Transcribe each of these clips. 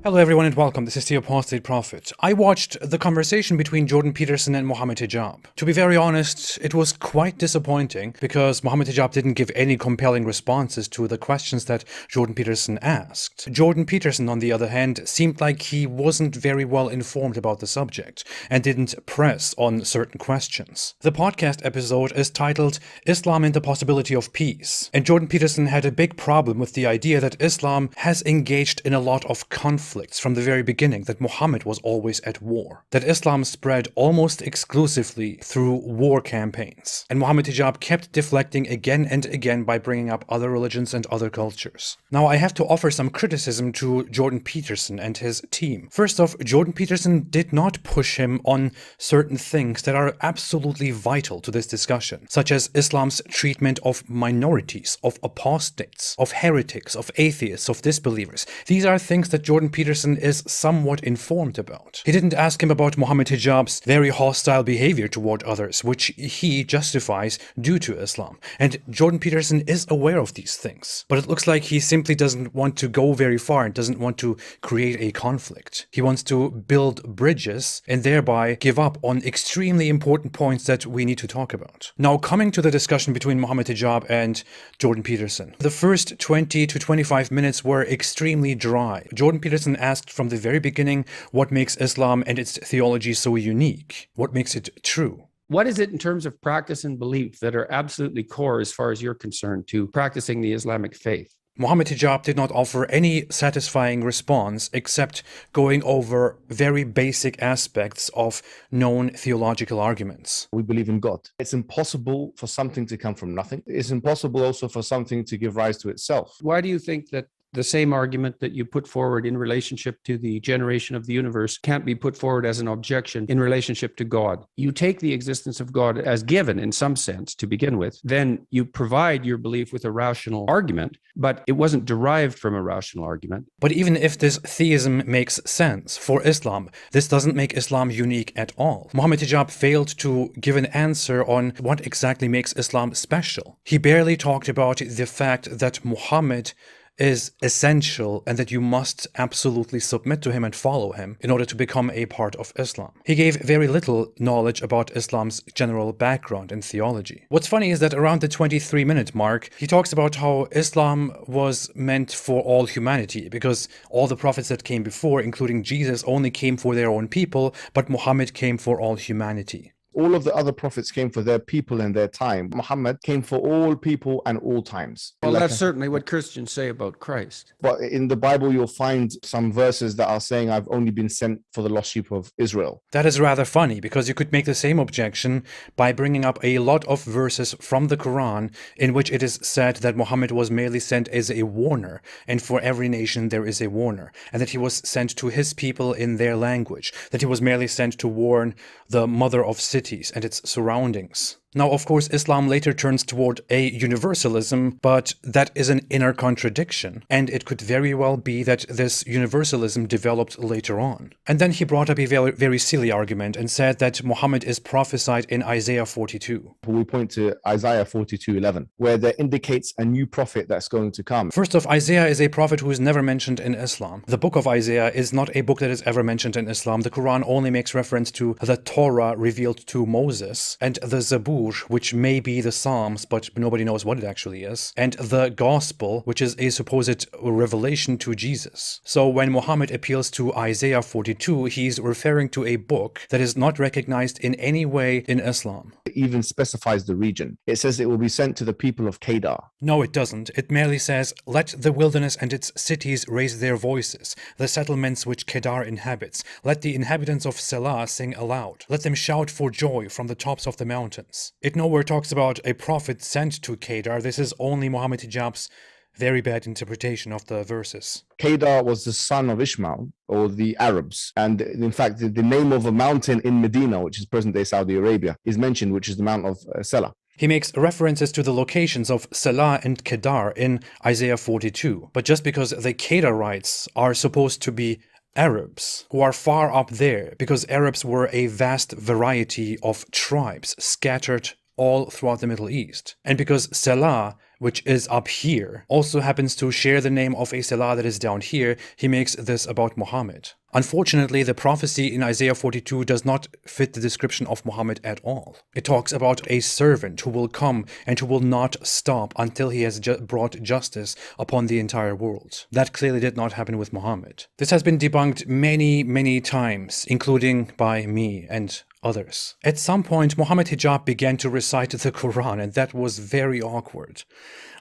Hello everyone and welcome, this is the Apostate Prophet. I watched the conversation between Jordan Peterson and Mohammed Hijab. To be very honest, it was quite disappointing because Mohammed Hijab didn't give any compelling responses to the questions that Jordan Peterson asked. Jordan Peterson, on the other hand, seemed like he wasn't very well informed about the subject and didn't press on certain questions. The podcast episode is titled Islam and the Possibility of Peace, and Jordan Peterson had a big problem with the idea that Islam has engaged in a lot of conflicts from the very beginning, that Muhammad was always at war, that Islam spread almost exclusively through war campaigns, and Mohammed Hijab kept deflecting again and again by bringing up other religions and other cultures. Now, I have to offer some criticism to Jordan Peterson and his team. First off, Jordan Peterson did not push him on certain things that are absolutely vital to this discussion, such as Islam's treatment of minorities, of apostates, of heretics, of atheists, of disbelievers. These are things that Jordan Peterson is somewhat informed about. He didn't ask him about Mohammed Hijab's very hostile behavior toward others, which he justifies due to Islam. And Jordan Peterson is aware of these things. But it looks like he simply doesn't want to go very far and doesn't want to create a conflict. He wants to build bridges and thereby give up on extremely important points that we need to talk about. Now, coming to the discussion between Mohammed Hijab and Jordan Peterson. The first 20 to 25 minutes were extremely dry. Jordan Peterson asked from the very beginning what makes Islam and its theology so unique, what makes it true. What is it in terms of practice and belief that are absolutely core, as far as you're concerned, to practicing the Islamic faith? Mohammed Hijab did not offer any satisfying response except going over very basic aspects of known theological arguments. We believe in God. It's impossible for something to come from nothing. It's impossible also for something to give rise to itself. Why do you think that the same argument that you put forward in relationship to the generation of the universe can't be put forward as an objection in relationship to God? You take the existence of God as given in some sense to begin with, then you provide your belief with a rational argument, but it wasn't derived from a rational argument. But even if this theism makes sense for Islam, this doesn't make Islam unique at all. Mohammed Hijab failed to give an answer on what exactly makes Islam special. He barely talked about the fact that Muhammad is essential and that you must absolutely submit to him and follow him in order to become a part of Islam. He gave very little knowledge about Islam's general background and theology. What's funny is that around the 23-minute mark, he talks about how Islam was meant for all humanity because all the prophets that came before, including Jesus, only came for their own people, but Muhammad came for all humanity. All of the other prophets came for their people and their time. Muhammad came for all people and all times. Well, that's certainly what Christians say about Christ. But in the Bible, you'll find some verses that are saying, I've only been sent for the lost sheep of Israel. That is rather funny because you could make the same objection by bringing up a lot of verses from the Quran in which it is said that Muhammad was merely sent as a warner, and for every nation there is a warner, and that he was sent to his people in their language, that he was merely sent to warn the mother of cities and its surroundings. Now, of course, Islam later turns toward a universalism, but that is an inner contradiction, and it could very well be that this universalism developed later on. And then he brought up a very, very silly argument and said that Muhammad is prophesied in Isaiah 42. We point to Isaiah 42:11, where that indicates a new prophet that's going to come. First off, Isaiah is a prophet who is never mentioned in Islam. The book of Isaiah is not a book that is ever mentioned in Islam. The Quran only makes reference to the Torah revealed to Moses and the Zabur, which may be the Psalms, but nobody knows what it actually is, and the Gospel, which is a supposed revelation to Jesus. So when Muhammad appeals to Isaiah 42, he's referring to a book that is not recognized in any way in Islam. It even specifies the region. It says it will be sent to the people of Kedar. No, it doesn't. It merely says, let the wilderness and its cities raise their voices, the settlements which Kedar inhabits. Let the inhabitants of Selah sing aloud. Let them shout for joy from the tops of the mountains. It nowhere talks about a prophet sent to Kedar. This is only Mohammed Hijab's very bad interpretation of the verses. Kedar was the son of Ishmael, or the Arabs. And in fact, the name of a mountain in Medina, which is present-day Saudi Arabia, is mentioned, which is the Mount of Selah. He makes references to the locations of Selah and Kedar in Isaiah 42. But just because the Kedarites are supposed to be Arabs who are far up there, because Arabs were a vast variety of tribes scattered all throughout the Middle East. And because Selah which is up here, also happens to share the name of a Salah that is down here, he makes this about Muhammad. Unfortunately, the prophecy in Isaiah 42 does not fit the description of Muhammad at all. It talks about a servant who will come and who will not stop until he has brought justice upon the entire world. That clearly did not happen with Muhammad. This has been debunked many, many times, including by me and others. At some point, Mohammed Hijab began to recite the Quran, and that was very awkward.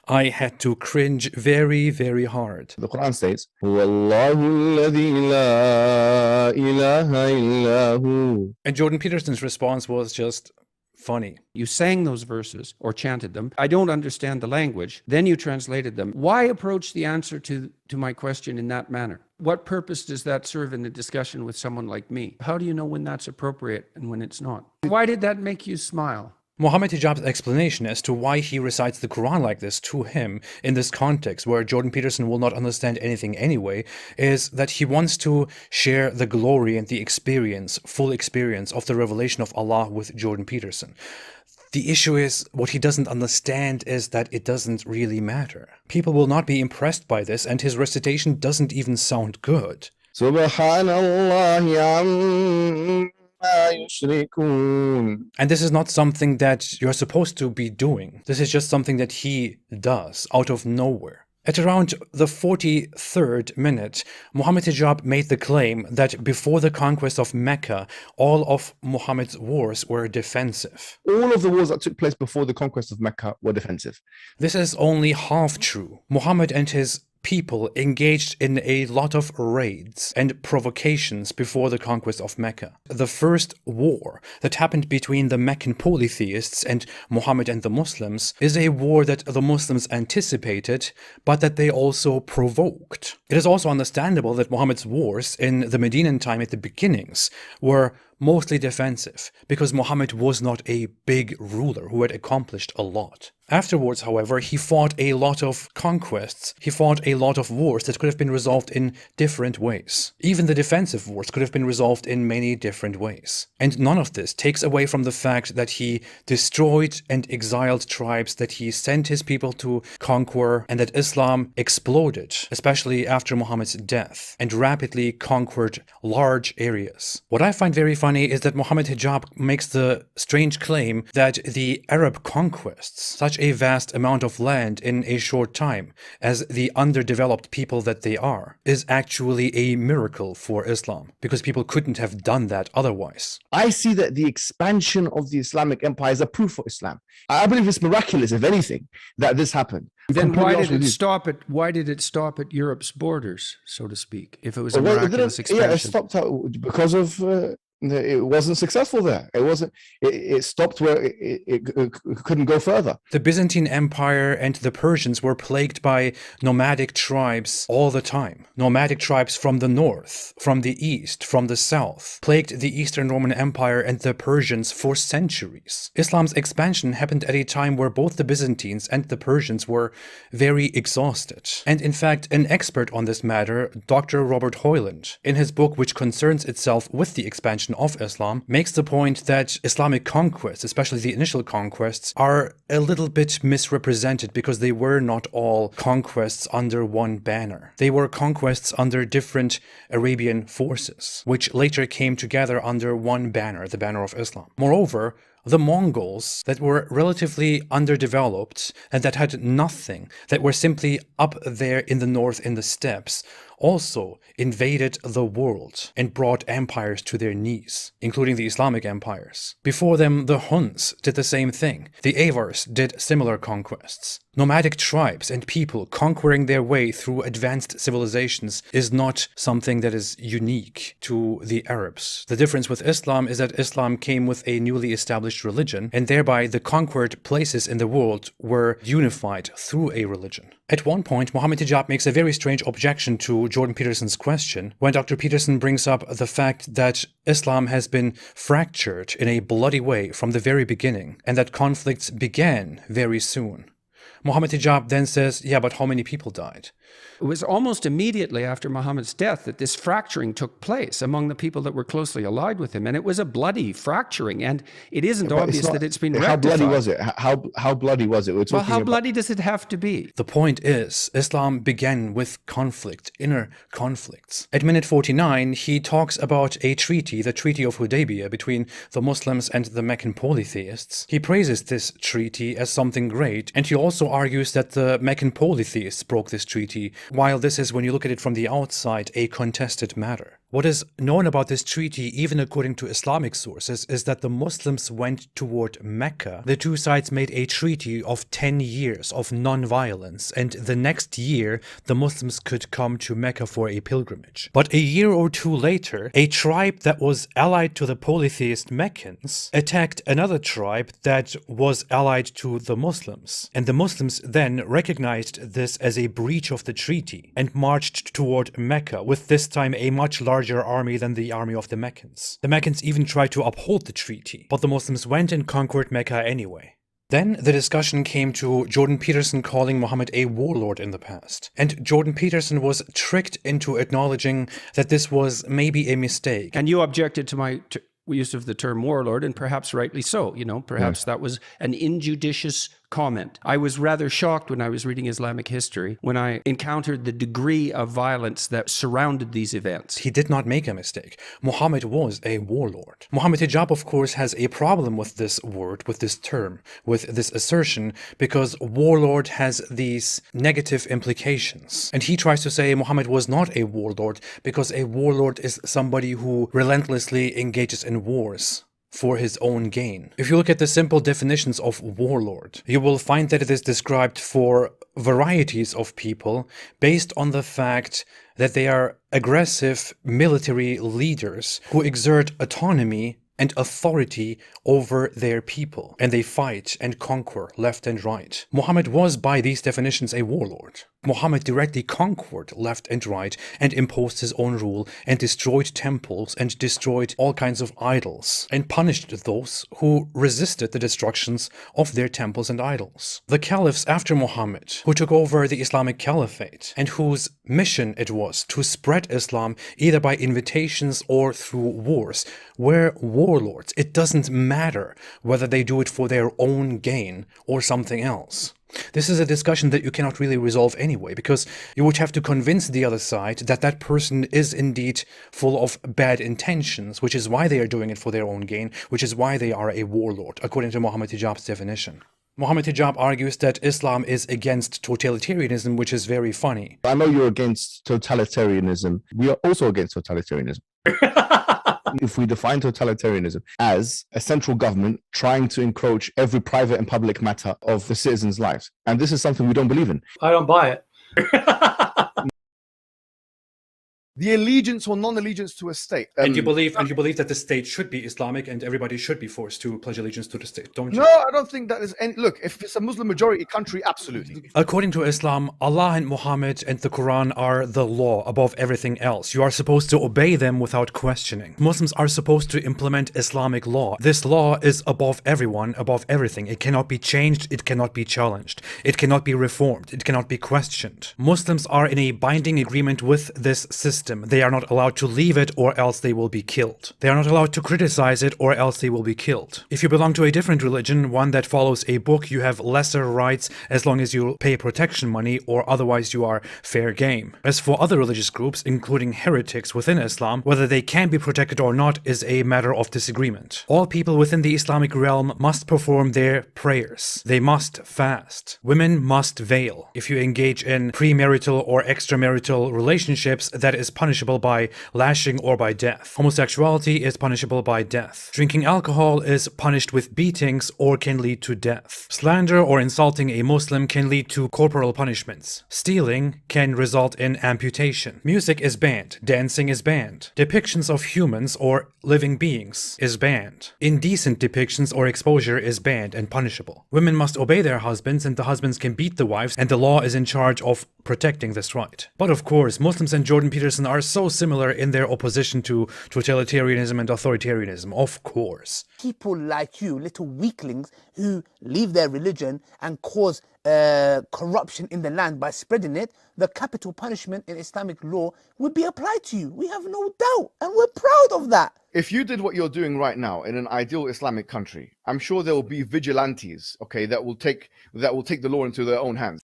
I had to cringe very, very hard. The Quran states, "هُوَ اللَّهُ الَّذِي لَا إِلَهَ إِلَّا هُوَ." And Jordan Peterson's response was just funny. You sang those verses or chanted them. I don't understand the language. Then you translated them. Why approach the answer to my question in that manner? What purpose does that serve in the discussion with someone like me? How do you know when that's appropriate and when it's not? Why did that make you smile? Mohammed Hijab's explanation as to why he recites the Quran like this to him in this context where Jordan Peterson will not understand anything anyway is that he wants to share the glory and the experience, full experience of the revelation of Allah with Jordan Peterson. The issue is, what he doesn't understand is that it doesn't really matter. People will not be impressed by this, and his recitation doesn't even sound good. Subhanallah And this is not something that you're supposed to be doing. This is just something that he does out of nowhere. At around the 43rd minute, Mohammed Hijab made the claim that before the conquest of Mecca, all of Muhammad's wars were defensive. All of the wars that took place before the conquest of Mecca were defensive. This is only half true. Muhammad and his people engaged in a lot of raids and provocations before the conquest of Mecca. The first war that happened between the Meccan polytheists and Muhammad and the Muslims is a war that the Muslims anticipated, but that they also provoked. It is also understandable that Muhammad's wars in the Medinan time at the beginnings were mostly defensive, because Muhammad was not a big ruler who had accomplished a lot. Afterwards, however, he fought a lot of conquests. He fought a lot of wars that could have been resolved in different ways. Even the defensive wars could have been resolved in many different ways. And none of this takes away from the fact that he destroyed and exiled tribes, that he sent his people to conquer, and that Islam exploded, especially after Muhammad's death, and rapidly conquered large areas. What I find very funny is that Mohammed Hijab makes the strange claim that the Arab conquests such a vast amount of land in a short time, as the underdeveloped people that they are, is actually a miracle for Islam, because people couldn't have done that otherwise. I see that the expansion of the Islamic empire is a proof for Islam. I believe it's miraculous, if anything, that this happened. Then why did it stop at Europe's borders, so to speak, if it was a miraculous expansion? Yeah, it stopped out because of it wasn't successful there. It stopped where it couldn't go further. The Byzantine Empire and the Persians were plagued by nomadic tribes all the time. Nomadic tribes from the north, from the east, from the south, plagued the Eastern Roman Empire and the Persians for centuries. Islam's expansion happened at a time where both the Byzantines and the Persians were very exhausted. And in fact, an expert on this matter, Dr. Robert Hoyland, in his book which concerns itself with the expansion of Islam, makes the point that Islamic conquests, especially the initial conquests, are a little bit misrepresented because they were not all conquests under one banner. They were conquests under different Arabian forces, which later came together under one banner, the banner of Islam. Moreover, the Mongols that were relatively underdeveloped and that had nothing, that were simply up there in the north in the steppes, also invaded the world and brought empires to their knees, including the Islamic empires. Before them, the Huns did the same thing. The Avars did similar conquests. Nomadic tribes and people conquering their way through advanced civilizations is not something that is unique to the Arabs. The difference with Islam is that Islam came with a newly established religion, and thereby the conquered places in the world were unified through a religion. At one point, Mohammed Hijab makes a very strange objection to Jordan Peterson's question when Dr. Peterson brings up the fact that Islam has been fractured in a bloody way from the very beginning, and that conflicts began very soon. Mohammed Hijab then says, yeah, but how many people died? It was almost immediately after Muhammad's death that this fracturing took place among the people that were closely allied with him. And it was a bloody fracturing. And it isn't But obvious that it's been how rectified. bloody was it? How bloody was it? We're Well, talking how about bloody does it have to be? The point is, Islam began with conflict, inner conflicts. At minute 49, he talks about a treaty, the Treaty of Hudaybiyah, between the Muslims and the Meccan polytheists. He praises this treaty as something great, and he also argues that the Meccan polytheists broke this treaty, while this is, when you look at it from the outside, a contested matter. What is known about this treaty, even according to Islamic sources, is that the Muslims went toward Mecca. The two sides made a treaty of 10 years of non-violence, and the next year, the Muslims could come to Mecca for a pilgrimage. But a year or two later, a tribe that was allied to the polytheist Meccans attacked another tribe that was allied to the Muslims. And the Muslims then recognized this as a breach of the treaty and marched toward Mecca, with this time a much larger army than the army of the Meccans. The Meccans even tried to uphold the treaty, but the Muslims went and conquered Mecca anyway. Then the discussion came to Jordan Peterson calling Muhammad a warlord in the past. And Jordan Peterson was tricked into acknowledging that this was maybe a mistake. And you objected to my use of the term warlord, and perhaps rightly so. Perhaps that was an injudicious comment. I was rather shocked when I was reading Islamic history when I encountered the degree of violence that surrounded these events. He did not make a mistake. Muhammad was a warlord. Muhammad Hijab, of course, has a problem with this word, with this term, with this assertion, because warlord has these negative implications. And he tries to say Muhammad was not a warlord because a warlord is somebody who relentlessly engages in wars for his own gain. If you look at the simple definitions of warlord, you will find that it is described for varieties of people based on the fact that they are aggressive military leaders who exert autonomy and authority over their people, and they fight and conquer left and right. Muhammad was, by these definitions, a warlord. Muhammad directly conquered left and right and imposed his own rule and destroyed temples and destroyed all kinds of idols and punished those who resisted the destructions of their temples and idols. The caliphs after Muhammad, who took over the Islamic Caliphate and whose mission it was to spread Islam either by invitations or through wars, were warlords. It doesn't matter whether they do it for their own gain or something else. This is a discussion that you cannot really resolve anyway, because you would have to convince the other side that that person is indeed full of bad intentions, which is why they are doing it for their own gain, which is why they are a warlord, according to Mohammed Hijab's definition. Mohammed Hijab argues that Islam is against totalitarianism, which is very funny. I know you're against totalitarianism. We are also against totalitarianism. If we define totalitarianism as a central government trying to encroach every private and public matter of the citizens' lives, and this is something we don't believe in. I don't buy it. The allegiance or non-allegiance to a state. And you believe that the state should be Islamic and everybody should be forced to pledge allegiance to the state, don't you? No, I don't think that is any. Look, if it's a Muslim majority country, absolutely. According to Islam, Allah and Muhammad and the Quran are the law above everything else. You are supposed to obey them without questioning. Muslims are supposed to implement Islamic law. This law is above everyone, above everything. It cannot be changed, it cannot be challenged. It cannot be reformed, it cannot be questioned. Muslims are in a binding agreement with this system. They are not allowed to leave it or else they will be killed. They are not allowed to criticize it or else they will be killed. If you belong to a different religion, one that follows a book, you have lesser rights as long as you pay protection money, or otherwise you are fair game. As for other religious groups, including heretics within Islam, whether they can be protected or not is a matter of disagreement. All people within the Islamic realm must perform their prayers. They must fast. Women must veil. If you engage in premarital or extramarital relationships, that is punishable by lashing or by death. Homosexuality is punishable by death. Drinking alcohol is punished with beatings or can lead to death. Slander or insulting a Muslim can lead to corporal punishments. Stealing can result in amputation. Music is banned. Dancing is banned. Depictions of humans or living beings is banned. Indecent depictions or exposure is banned and punishable. Women must obey their husbands, and the husbands can beat the wives, and the law is in charge of protecting this right. But of course, Muslims and Jordan Peterson Peterson are so similar in their opposition to totalitarianism and authoritarianism, of course. People like you, little weaklings who leave their religion and cause corruption in the land by spreading it, the capital punishment in Islamic law would be applied to you. We have no doubt, and we're proud of that. If you did what you're doing right now in an ideal Islamic country, I'm sure there will be vigilantes, okay, that will take the law into their own hands.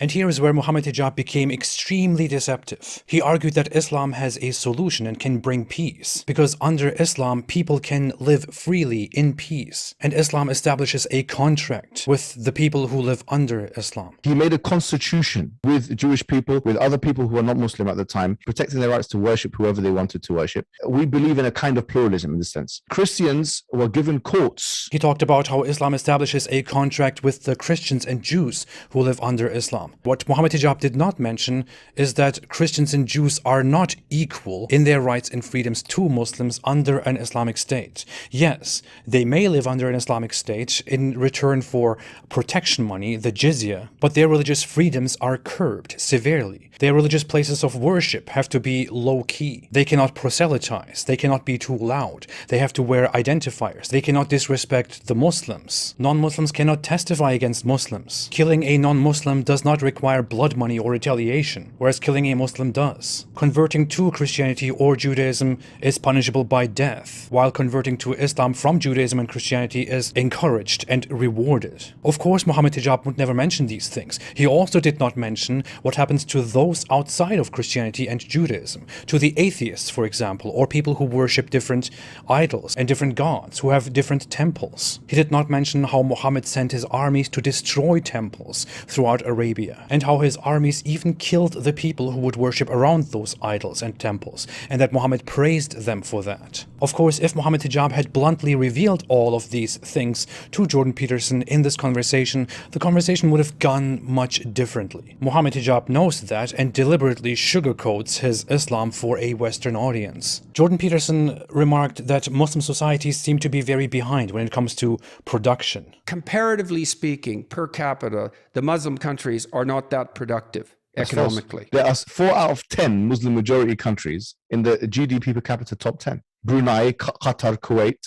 And here is where Mohammed Hijab became extremely deceptive. He argued that Islam has a solution and can bring peace, because under Islam, people can live freely in peace. And Islam establishes a contract with the people who live under Islam. He made a constitution with Jewish people, with other people who are not Muslim at the time, protecting their rights to worship whoever they wanted to worship. We believe in a kind of pluralism in this sense. Christians were given courts. He talked about how Islam establishes a contract with the Christians and Jews who live under Islam. What Mohammed Hijab did not mention is that Christians and Jews are not equal in their rights and freedoms to Muslims under an Islamic state. Yes, they may live under an Islamic state in return for protection money, the jizya, but their religious freedoms are curbed severely. Their religious places of worship have to be low-key. They cannot proselytize. They cannot be too loud. They have to wear identifiers. They cannot disrespect the Muslims. Non-Muslims cannot testify against Muslims. Killing a non-Muslim does not require blood money or retaliation, whereas killing a Muslim does. Converting to Christianity or Judaism is punishable by death, while converting to Islam from Judaism and Christianity is encouraged and rewarded. Of course, Mohammed Hijab would never mention these things. He also did not mention what happens to those outside of Christianity and Judaism, to the atheists, for example, or people who worship different idols and different gods, who have different temples. He did not mention how Muhammad sent his armies to destroy temples throughout Arabia, and how his armies even killed the people who would worship around those idols and temples, and that Muhammad praised them for that. Of course, if Mohammed Hijab had bluntly revealed all of these things to Jordan Peterson in this conversation, the conversation would have gone much differently. Mohammed Hijab knows that and deliberately sugarcoats his Islam for a Western audience. Jordan Peterson remarked that Muslim societies seem to be very behind when it comes to production. Comparatively speaking, per capita, the Muslim countries are not that productive economically. There are 4 out of 10 Muslim majority countries in the GDP per capita top 10. Brunei, Qatar, Kuwait,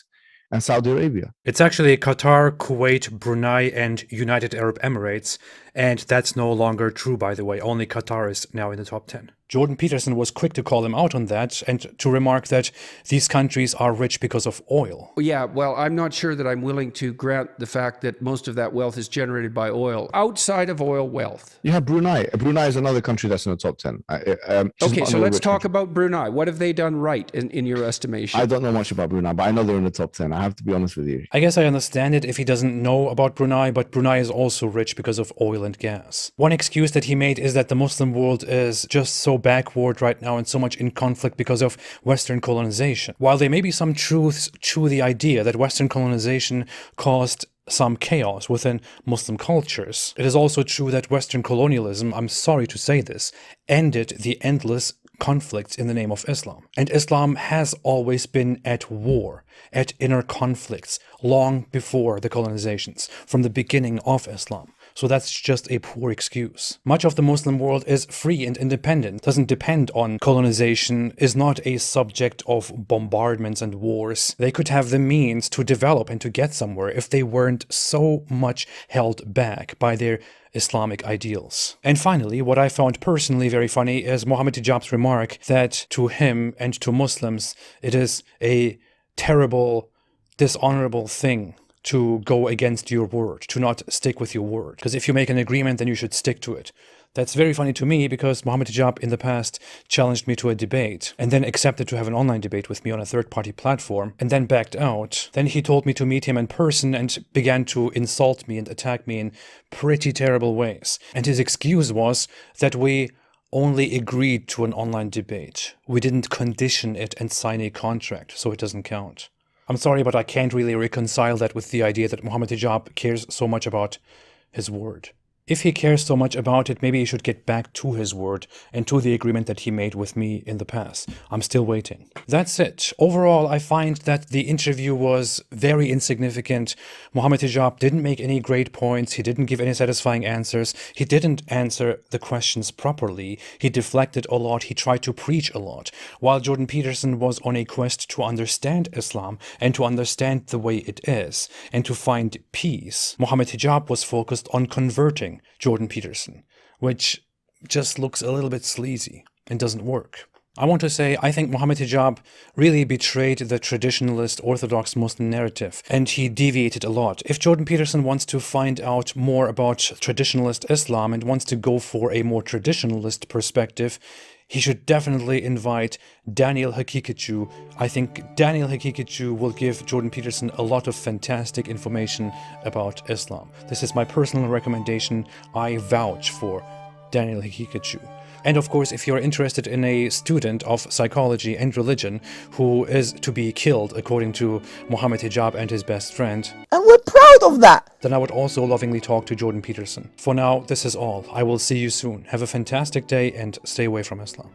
and Saudi Arabia. It's actually Qatar, Kuwait, Brunei, and United Arab Emirates, and that's no longer true, by the way. Only Qatar is now in the top 10. Jordan Peterson was quick to call him out on that and to remark that these countries are rich because of oil. Yeah, well, I'm not sure that I'm willing to grant the fact that most of that wealth is generated by oil. Outside of oil wealth. You have Brunei. Brunei is another country that's in the top 10. Okay, so let's talk about Brunei. What have they done right in your estimation? I don't know much about Brunei, but I know they're in the top 10. I have to be honest with you. I guess I understand it if he doesn't know about Brunei, but Brunei is also rich because of oil and gas. One excuse that he made is that the Muslim world is just so backward right now and so much in conflict because of Western colonization. While there may be some truths to the idea that Western colonization caused some chaos within Muslim cultures, it is also true that Western colonialism, I'm sorry to say this, ended the endless conflicts in the name of Islam. And Islam has always been at war, at inner conflicts, long before the colonizations, from the beginning of Islam. So that's just a poor excuse. Much of the Muslim world is free and independent, doesn't depend on colonization, is not a subject of bombardments and wars. They could have the means to develop and to get somewhere if they weren't so much held back by their Islamic ideals. And finally, what I found personally very funny is Mohammed Hijab's remark that to him and to Muslims, it is a terrible, dishonorable thing to go against your word, to not stick with your word. Because if you make an agreement, then you should stick to it. That's very funny to me because Mohammed Hijab in the past challenged me to a debate and then accepted to have an online debate with me on a third-party platform and then backed out. Then he told me to meet him in person and began to insult me and attack me in pretty terrible ways. And his excuse was that we only agreed to an online debate. We didn't condition it and sign a contract, so it doesn't count. I'm sorry, but I can't really reconcile that with the idea that Mohammed Hijab cares so much about his word. If he cares so much about it, maybe he should get back to his word and to the agreement that he made with me in the past. I'm still waiting. That's it. Overall, I find that the interview was very insignificant. Mohammed Hijab didn't make any great points. He didn't give any satisfying answers. He didn't answer the questions properly. He deflected a lot. He tried to preach a lot. While Jordan Peterson was on a quest to understand Islam and to understand the way it is and to find peace, Mohammed Hijab was focused on converting Jordan Peterson, which just looks a little bit sleazy and doesn't work. I want to say, I think Mohammed Hijab really betrayed the traditionalist Orthodox Muslim narrative, and he deviated a lot. If Jordan Peterson wants to find out more about traditionalist Islam and wants to go for a more traditionalist perspective, he should definitely invite Daniel Hakikatju. I think Daniel Hakikatju will give Jordan Peterson a lot of fantastic information about Islam. This is my personal recommendation. I vouch for Daniel Hakikatju. And of course, if you're interested in a student of psychology and religion who is to be killed according to Mohammed Hijab and his best friend, And we're proud of that. then I would also lovingly talk to Jordan Peterson. For now, this is all. I will see you soon. Have a fantastic day and stay away from Islam.